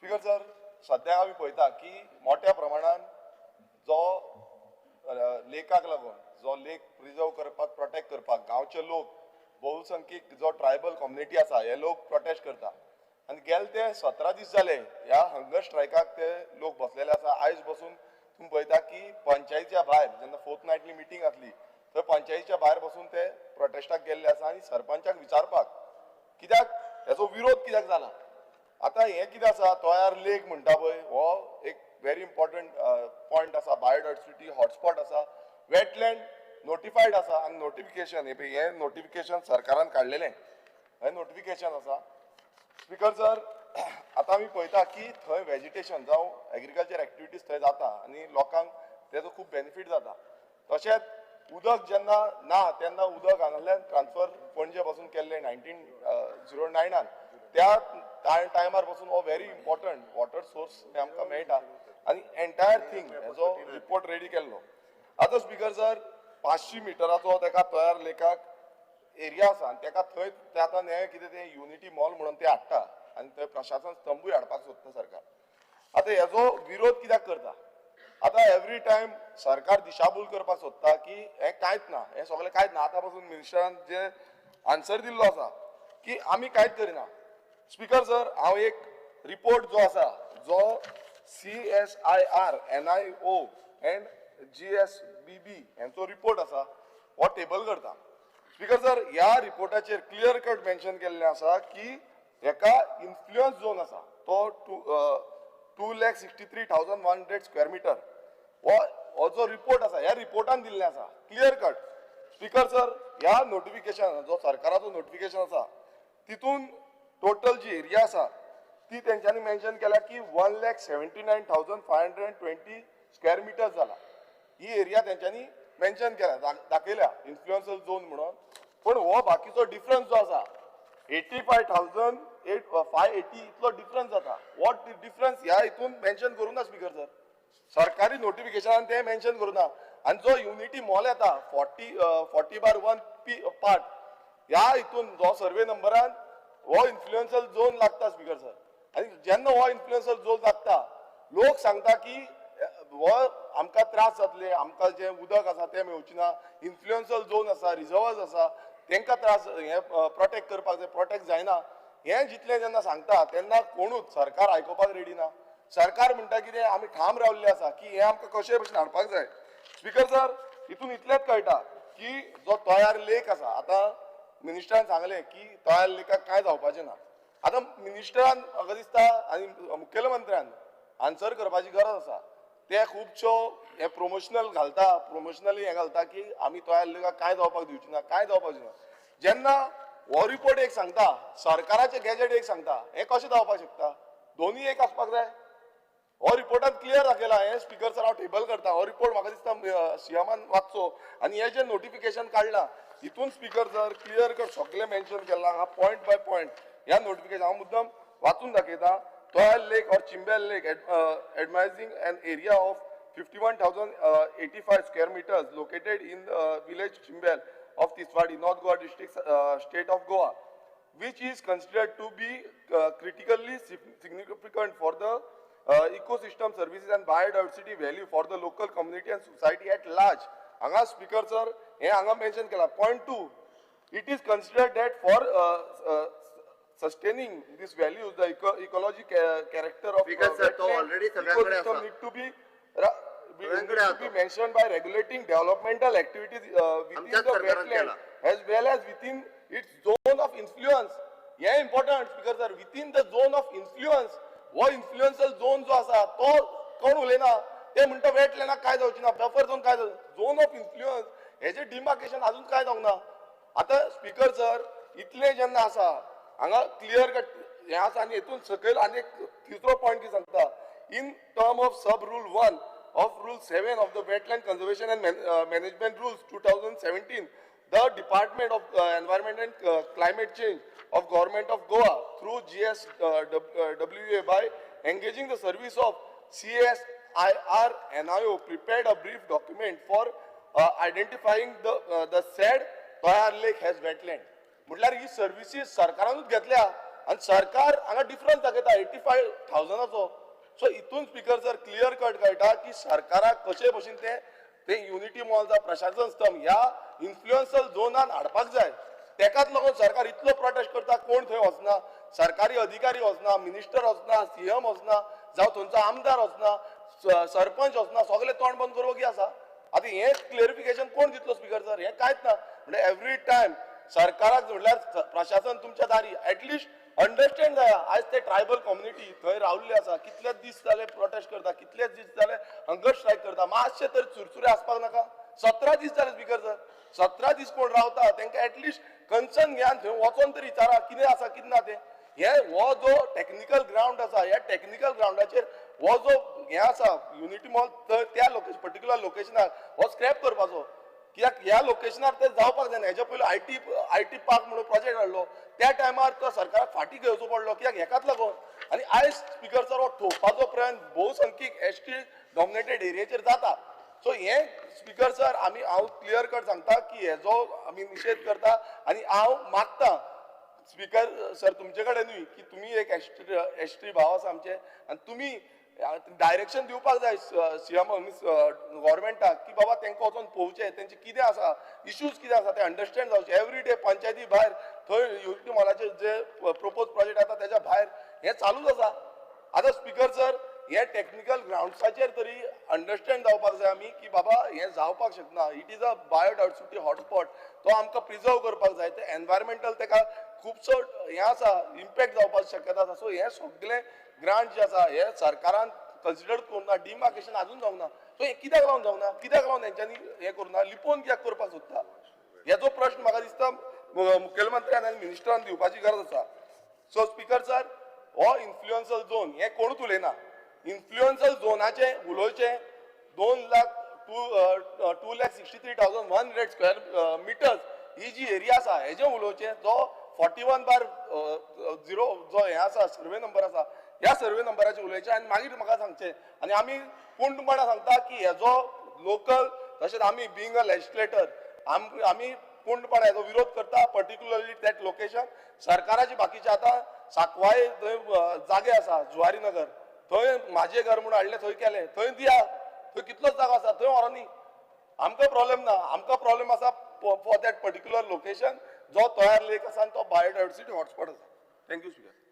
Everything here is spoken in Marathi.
स्पीकर सर, सध्या आम्ही पळयता की मोठ्या प्रमाणात जो लेकाक लागून जो लेक प्रिजर्व करपाक प्रोटेक्ट करपाक गांवचे लोक बहुसंख्यक जो ट्रायबल कम्युनिटी आसा हे लोक प्रोटेस्ट करता आनी गेले ते 17 दीस जाले ह्या हंगर स्ट्रायकाक ते लोक बसलेले आसा. आयज बसून तुम्ही पळयता की पंचायतीच्या भायर जेन्ना फोर्टनायटली मिटींग आसली तर पंचायतीच्या भायर बसून ते प्रोटेस्टाक गेल्ले आसा आनी सरपंचाक विचारपाक कित्याक हेचो विरोध कित्याक जाला. आता हे कितें आसा तोयार लेक म्हणटा पळय हो एक व्हेरी इम्पॉर्टंट पॉयंट आसा. बायोडायवर्सिटी हॉटस्पॉट आसा. वेटलँड नोटिफाईड आसा आनी नोटिफिकेशन हे नोटिफिकेशन सरकारान काडलेलें हे नोटिफिकेशन आसा. स्पीकर सर, आता आमी पळयता की थंय वेजिटेशन जावं एग्रीकल्चर एक्टिविटीज थंय जाता आनी लोकांक तेजो खूब बेनिफीट जाता. तशेंच उदक जेन्ना ना तेन्ना उदक हांगासल्यान ट्रान्सफर पणजे पासून केल्लें 1909 त्या टायमार पासून हो व्हेरी इम्पॉर्टंट वॉटर सोर्स ते आमकां मेळटा आनी एंटायर थिंग हेजो रिपोर्ट रेडी केल्लो. आतां स्पीकर सर 500 मिटराचो तेका तयार लेकाक एरिया आसा आनी तेका थंय ते आतां हे कितें ते युनिटी मॉल म्हणून ते हाडटा आनी थंय प्रशासन स्तंभूय हाडपाक सोदता सरकार. आतां हेजो विरोध कित्याक करता. आतां एवरी टायम सरकार दिशाभूल करपाक सोदता की हे कांयच ना, हे सगळें कांयच ना. आतां पासून मिनिस्टरान जे आन्सर दिल्लो आसा की आमी कांयच करिना. स्पीकर सर, हांव एक रिपोर्ट जो आसा जो CSIR NIO एंड GSBB यांचो रिपोर्ट आसा हो टेबल करता. स्पीकर सर, ह्या रिपोर्टाचेर क्लियर कट मेन्शन केल्लें आसा की हेका इन्फ्लुएन्स झोन आसा तो 2,63,100 स्क्वेअर मिटर हो जो रिपोर्ट आसा ह्या रिपोर्टान दिल्लें आसा क्लियर कट. स्पीकर सर, ह्या नोटिफिकेशन जो सरकाराचो नोटिफिकेशन आसा तितून टोटल जी एरिया आसा ती तेंच्यांनी मेन्शन केल्या की 1,79,520 स्क्वेअर मिटर जाला. ही एरिया तेंच्यांनी मेन्शन केल्या दाखयल्या इन्फ्लुएन्शियल झोन म्हणून. पण हो बाकीचो डिफरन्स जो आसा 85,580 इतलो डिफरन्स जाता. वॉट डिफरन्स ह्या हितून मेन्शन करूं ना स्पीकर सर. सरकारी नोटिफिकेशनान ते मेन्शन करूं ना. आनी जो युनिटी मॉल येता 40/1 पार्ट ह्या हितून जो सर्वे नंबरान हो इन्फ्लुएन्शियल झोन लागता स्पीकर सर. आनी जेन्ना हो इन्फ्लुएन्शियल झोन लागता लोक सांगता की हो आमकां त्रास जातले, आमकां जे उदक आसा ते मेळची ना, इन्फ्लुएन्शियल झोन आसा, रिजर्वर्स आसा तेंकां त्रास हे प्रोटेक्ट करपाक जाय, प्रोटेक्ट जायना. हें जितलें जेन्ना सांगता तेन्ना कोणूच सरकार आयकोपाक रेडी ना. सरकार म्हणटा कितें आमी ठाम रावल्ले आसा की हे आमकां कशे भशेन हाडपाक जाय. स्पीकर सर, हितून इतलेंच कळटा की जो तयार लेक आसा आतां मिनिस्टरान सांगलें की तयार लेकाक कांय जावपाचें ना. आतां मिनिस्टरान म्हाका दिसता आनी मुखेलमंत्र्यान आन्सर करपाची गरज आसा. ते खुबश्यो हे प्रोमोशनल घालता, प्रोमोशनली हे घालता की आमी तयार लेकाक कांय जावपाक दिवची ना, कांय जावपाचें ना. जेन्ना हो रिपोर्ट एक सांगता, सरकाराचे गॅजेट एक सांगता, हे कशें जावपाक शकता. दोन्ही एक आसपाक जाय. हो रिपोर्टात क्लियर दाखयला. हे स्पीकर सर हांव टेबल करता. हो रिपोर्ट म्हाका दिसता सीएमान वाचचो आनी हे जे नोटिफिकेशन काडला हितून स्पीकर सर क्लियर कट सगळें मेन्शन केलां हांगा पॉयंट बाय पॉयंट. ह्या नोटिफिकेशन हांव मुद्दम वाचून दाखयता. तोयार लेक और चिंबेल लेक admitting an area of 51,085 square meters located in the village Chimbel of Tiswadi, North Goa district, state of Goa, which is considered to be critically significant for the ecosystem services and biodiversity value for the local community and society at large. Anga speaker sir, he anga mention kela. Point 2, it is considered that for sustaining these values, the ecology character of ecosystem need to be mentioned by regulating developmental activities within the wetland as well as within its zone of influence. Yeah, important speaker sir, within the zone of influence. वो इन्फ्लुएन्शियल झोन जो आसा तो कोण उलयना. ते म्हणटा वेटलँडाक काय जावची ना, बफर झोन काय झोन ऑफ इन्फ्लुएन्स हेजे डिमार्केशन अजून काय जावंक ना. आतां स्पीकर सर इतले जेन्ना आसा हांगा क्लियर कट हे आसा आनी हेतून सकयल आनी एक तिसरो पॉयंट कितें सांगता. In term of sub rule 1 of Rule 7 of the Wetland Conservation and Management Rules 2017, the Department of Environment and Climate Change of Government of Goa through GSWA by engaging the service of CSIR NIO prepared a brief document for identifying the said Toyar Lake as wetland. म्हटल्यार ही सर्विसीस सरकारानूच घेतल्या आणि सरकार हांगा डिफरन्स दाखयता 85,000ाचो. सो इतून स्पीकर सर क्लियर कट कळटा की सरकाराक कशे भशेन ते युनिटी मॉलचा प्रशासन स्तंभ ह्या इन्फ्लुएन्सल झोनान हाडपाक जाय. तेकाच लागून सरकार इतलो प्रोटेस्ट करता. कोण थंय वचना, सरकारी अधिकारी वचना, मिनिस्टर वचना, सीएम वचना, जावं थंयचो आमदार वचना, सरपंच वचना, सगळे तोंड बंद करवगी आसा. आतां हें क्लिअरिफिकेशन कोण दितलो स्पीकर सर? हें कांयच ना. म्हणजे एवरी टायम सरकाराक म्हटल्यार प्रशासन तुमच्या दारी एटलिस्ट अंडरस्टँड जाया. आयज ते ट्रायबल कम्युनिटी थंय रावल्ले आसा, कितलेच दीस जाले प्रोटेस्ट करता, कितलेच दीस जाले हंगर स्ट्रायक करता. मातशे तरी चुरचुरे आसपाक नाका. 17 दीस जाले स्पीकर सर. 17 दीस कोण रावता तांकां एटलिस्ट कन्सर्न घेयान थंय वचोन तरी विचारा कितें आसा कितें ना तें. हो जो टेक्निकल ग्राउंड आसा, ह्या टेक्निकल ग्राउंडाचेर हो जो हें आसा युनिटी मॉल त्या पर्टिक्युलर लोकेशनार हो स्क्रॅप करपाचो. कित्याक ह्या लोकेशनार ते जावपाक जायना. हेच्या पयलीं आयटी पार्क म्हणून प्रोजेक्ट हाडलो, त्या टायमार तो सरकाराक फाटीं घेवचो पडलो. कित्याक हेकाच लागून. आनी आयज स्पीकर सर हो ठोवपाचो प्रयत्न भोवसंख्यीक एसटी डॉमिनेटेड एरियेचेर जाता. सो हे स्पीकर सर हांव क्लियर कट सांगता की हेजो आमी निशेध करता. आनी हांव मागता स्पीकर सर तुमचे कडेनूय की तुमी एक एसटी भाव आसा आमचे, आनी तुमी डायरेक्शन दिवपाक जाय सीएम गव्हर्मेंटाक की बाबा तांकां वचोन पळोवचें तेंचे कितें आसा, इश्यूज कितें आसा ते अंडरस्टँड जावचे. एवरी डे पंचायती भायर थंय युनिटी मॉलाचे जे प्रपोज प्रोजेक्ट आसा तेच्या भायर हें चालूच आसा. आतां स्पीकर सर हे टेक्निकल ग्राउंड्साचेर तरी अंडरस्टँड जावपाक जाय आमी की बाबा हें जावपाक शकना. It is a biodiversity hotspot. तो आमकां प्रिजर्व करपाक जाय. ते एनवायरमेंटल तेका खुबसो हें आसा, इम्पॅक्ट जावपाची शक्यता आसा. सो हें सगळें ग्रांट जे आसा हे सरकारान कन्सिडर करूं ना. डिमार्केशन अजून जावंक ना. सो हें कित्याक लागून जावंक ना? कित्याक लागून तेंच्यांनी हें करूं ना? लिपोवन कित्याक करपाक सोदता? हेजो प्रश्न म्हाका दिसता मुखेलमंत्र्यान आनी मिनिस्टरान दिवपाची गरज आसा. सो स्पीकर सर हो इन्फ्लुएन्सल झोन हें कोणूच उलयना. इन्फ्लुएन्सल झोनाचे उलोवचें 2,63,100 स्क्वेअर मिटर्स ही जी एरिया आसा हेजें उलोवचें. जो 41/0 जो हें आसा सर्वे नंबर आसा ह्या सर्वे नंबराचेर उलोवचें आनी मागीर म्हाका सांगचें. आनी आमी पूर्णपणान सांगता की हेजो लोकल तशेंच आमी बिंग अ लेजिस्लेटर आमी पूर्णपणे हेजो विरोध करता. पर्टिक्युलरली दॅट लोकेशन सरकाराची बाकीचे आतां साकवाळे थंय जागे आसा जुवारी नगर थंय म्हाजें घर म्हणून हाडलें थंय केलें. थंय दिया. थंय कितलोच जागो आसा थंय व्हरो न्ही. आमकां प्रॉब्लेम ना. आमकां प्रॉब्लेम आसा फॉर दॅट पर्टिक्युलर लोकेशन जो तयार लेक आसा आनी तो बायोडायवर्सिटी हॉटस्पॉट आसा. Thank you speaker.